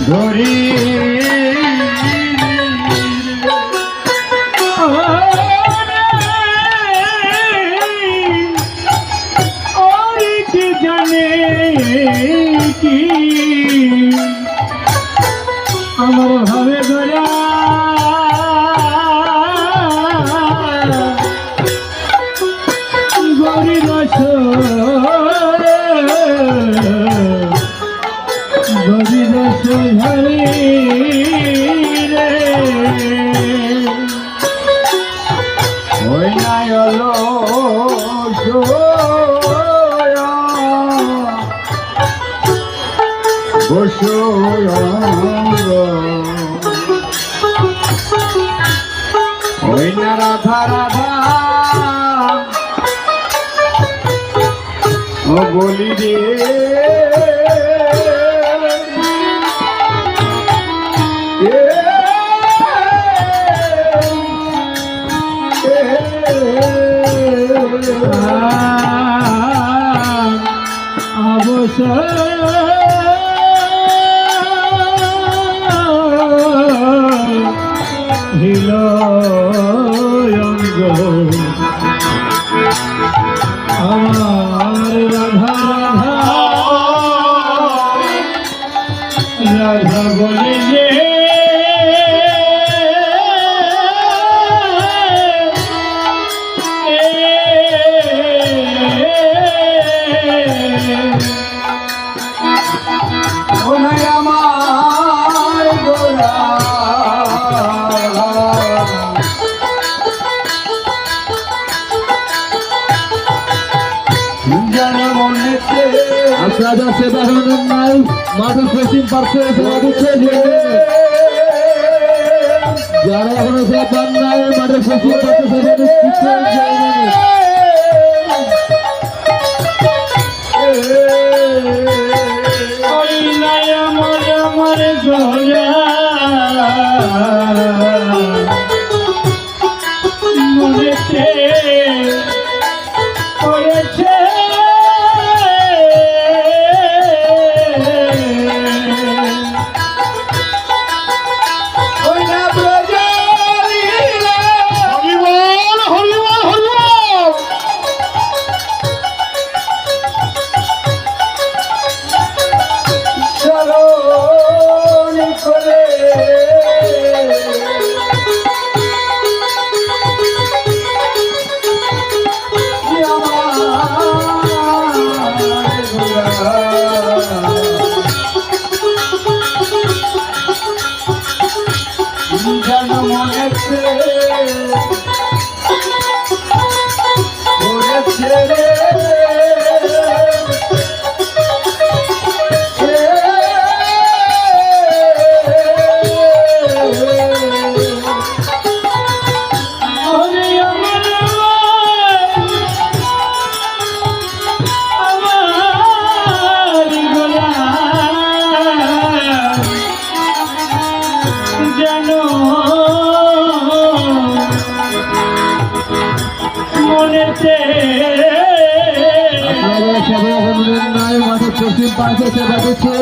ধরি কি জানে কি আমার ভাবে ধরা গরি রস গরি রস ধরে রে ওই নাই হলো ওই না রাধা রাধা ও বলি রে অবসর হিল অঙ্গ আমার রাধা রাধা রাধা বলে যে আমার গোরা আপনাদের সেবা নাই মাঠের পশ্চিম পার্শ্বে সেবা দিচ্ছে যারা এখনো সেবা পান নাই মাঠের পশ্চিম পার্শ্বে সেবা দিচ্ছে মনেতে করেছে মাঠের পশ্চিম পাশে সেবা দিচ্ছে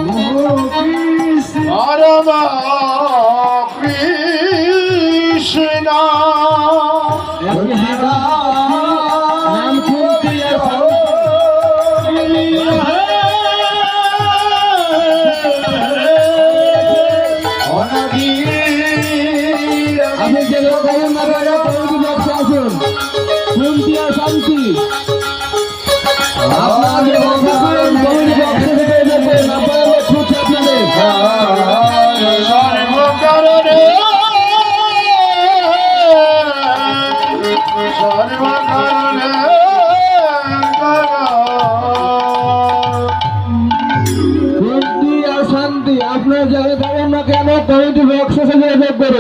পরম কৃষ্ণ নাম শুনতে আপনি যে লোকের মাঝে কমিটি বক্সে আসুন শুনতে আর শান্তি আপনারা যে বক্সে আসুন কমিটি বক্সে থেকে দেখবেন আপনারা খুঁজছে আপনাদের সর্বকারণে সর্বকারণে শুনতি আর শান্তি আপনারা যারা যাবেন না কেন কমিটি বক্সে থেকে দেখবেন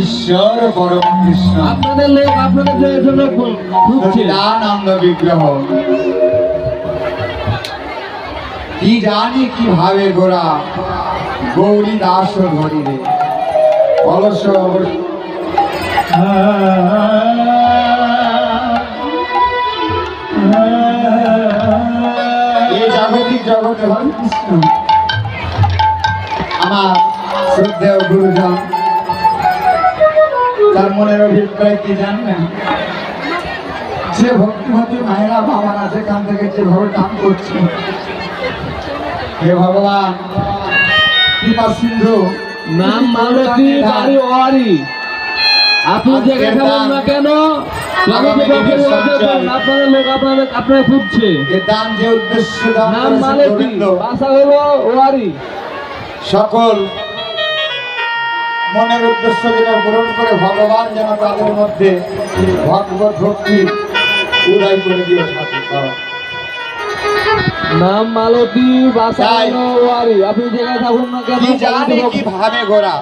ঈশ্বর পরম কৃষ্ণ আপনাদের লোক আপনাদের জন্য খুঁজছে সচিদানন্দ বিগ্রহ কি জানি কিভাবে গোরা গৌরী দাস ধরিবে অলস এই জাগতিক জগতে হরে কৃষ্ণ আমার শ্রদ্ধেয় গুরুজন তার মনের অভিপ্রায় কি জানবেন যে ভক্তিমতী মায়েরা বাবারা সেখান থেকে যেভাবে দান করছে হে ভগবান কৃপা সিন্ধু নাম মালতী বাড়ি ওয়ারি আপনি জায়গা খাবেন না কেন আপনাদের লোক আপনারা খুঁজছে এ দান যে উদ্দেশ্য দান নাম করেছেন মালতী গোবিন্দ, ভাষা হলো ওয়ারি সকল মনের উদ্দেশ্য যেন পূরণ করে ভগবান যেন তাদের মধ্যে ভগবত ভক্তি উদয় করে দিয়ে থাকে নাম মালতী ভাষা তাই। হলো ওয়ারি আপনি জায়গা খাবেন না কেন কি জানি কি ভাবে গোরা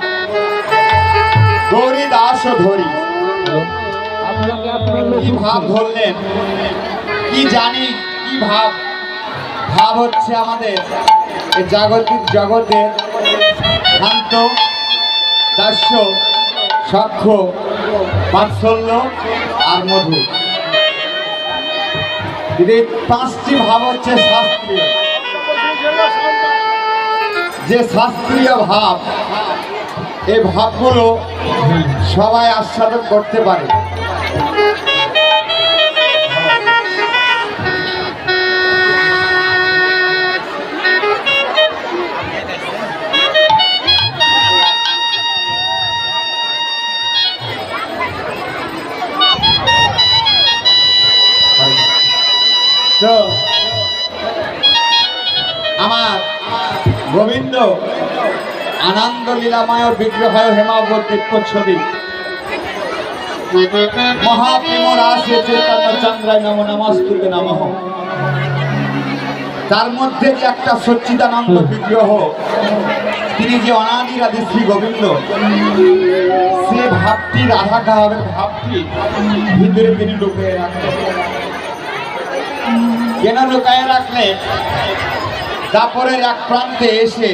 গৌরী দাস ধরি আপনাকে আপনার লোক কি ভাব ধরলেন কি জানি কি ভাব ভাব হচ্ছে আমাদের এই জাগতিক জগতে শান্ত দাস্য সাক্ষ্য বাৎসল্য আর মধু এই পাঁচটি ভাব হচ্ছে শাস্ত্রীয় যে শাস্ত্রীয় ভাব এই ভাবগুলো সবাই আস্বাদন করতে পারে তো আমার গোবিন্দ আনন্দ লীলাময় বিগ্রহ হেমাবতী ছবি মহাপ্রেম রাশে চৈতন্য চন্দ্রায় নম নমস্তুতে নমঃ তার মধ্যে যে একটা সচ্চিদানন্দ বিগ্রহ তিনি যে অনাদির আদি শ্রী গোবিন্দ সে ভাবটি রাধা কাহাবের ভাবটি ভিতরে তিনি লুকিয়ে রাখলেন কেন লুকায় রাখলে তারপরে এক প্রান্তে এসে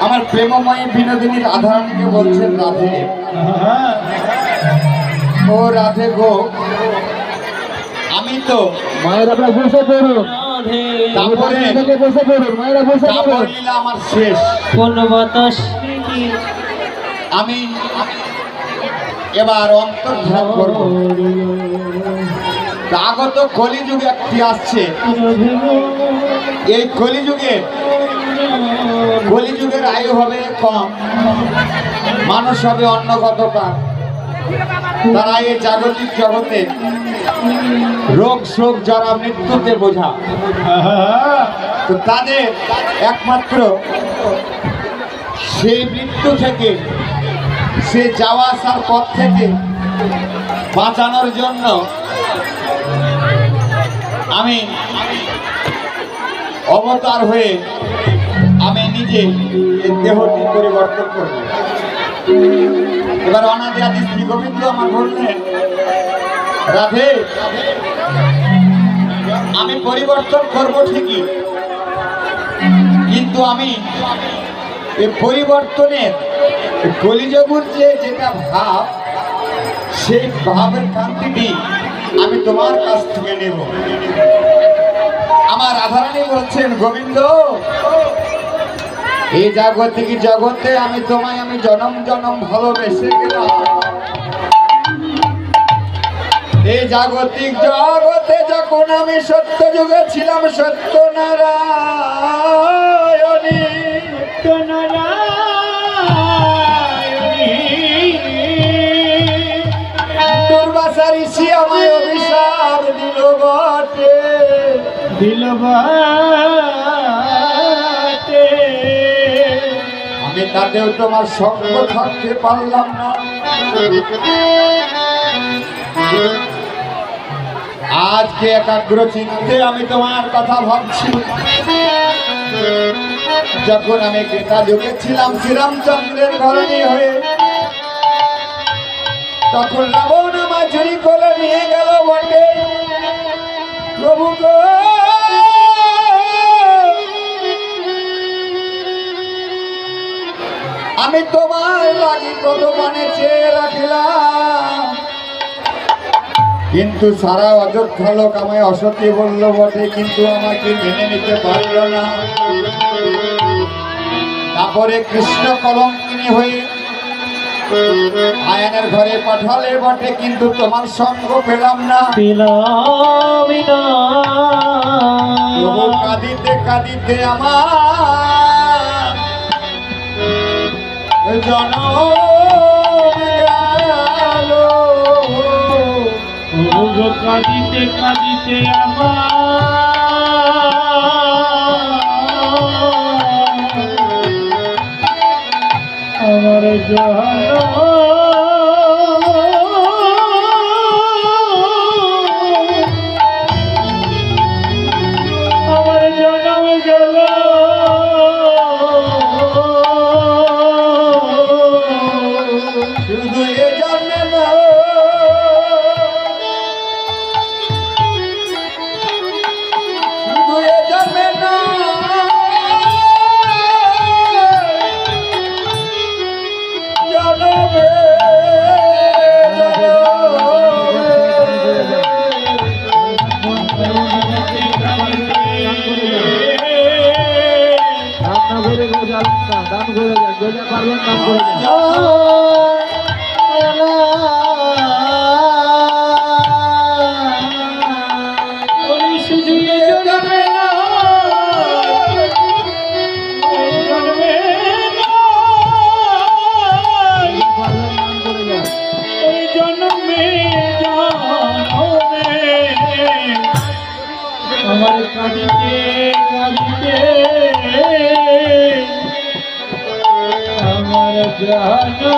আমার প্রেমময়ী বিনোদিনী রাধারানীকে বলছেন রাধে ও রাধে গো আমি তো মায়ের আপনার বসে পড়ুন তারপরে বসে পড়ুন মায়েরা বসে তারপর পড়ুন লীলা আমার শেষ আমি এবার অন্তর্ধান করব আগত কলিযুগে একটি আসছে এই কলিযুগের আয়ু হবে কম মানুষ হবে অন্নগত প্রাণ তারা এই জাগতিক জগতে রোগ শোক যারা মৃত্যুতে বোঝা তো তাদের একমাত্র সেই মৃত্যু থেকে সে যাওয়া আসার পথ থেকে বাঁচানোর জন্য আমি অবতার হয়ে আমি নিজে এই দেহটি পরিবর্তন করব এবার অনাদি আদি শ্রী গোবিন্দ আমার বললেন রাধে আমি পরিবর্তন করব ঠিকই কিন্তু আমি এই পরিবর্তনের কলিযুগের যেটা ভাব সেই ভাবের কান্তিটি আমি তোমার কাছ থেকে নেব। আমার রাধারানী বলছেন, গোবিন্দ এই জাগতিক জগতে আমি তোমায় আমি জনম জনম ভালোবেসে গেলাম। এই জাগতিক জগতে যখন আমি সত্য যুগে ছিলাম, সত্যনারায়ণী দুর্বাসা ঋষি আমায় অভিশাপ দিল বটে, আমি তাতেও তোমার সঙ্গ থাকতে পারলাম না। আজকে একাগ্র চিন্তে আমি তোমার কথা ভাবছি। যখন আমি ক্রেতা যুগে ছিলাম শ্রীরামচন্দ্রের ঘরণী হয়ে, তখন রাবণ আমার চুরি করে নিয়ে গেল বটে। প্রভু গো, আমি তোমার লাগি প্রথমানে চেয়ে রাখলাম, কিন্তু সারা অযোধ্যা লোক আমায় অসতী বলল বটে, কিন্তু আমাকে মেনে নিতে পারল না। তারপরে কৃষ্ণ কলঙ্কিনী হয়ে আয়নের ঘরে পাঠালে বটে, কিন্তু তোমার সঙ্গ পেলাম না। প্রভু কাঁদিতে কাঁদিতে আমার জনম গেল। কাঁদিতে কাঁদিতে আমার জনম গেল। শুধু এ জন্মে না, শুধু এ জন্মে না, জন্মে দান করে যান, যেটা পারবেন দান করে যান। আমার কাঁদিতে কাঁদিতে আমার জানো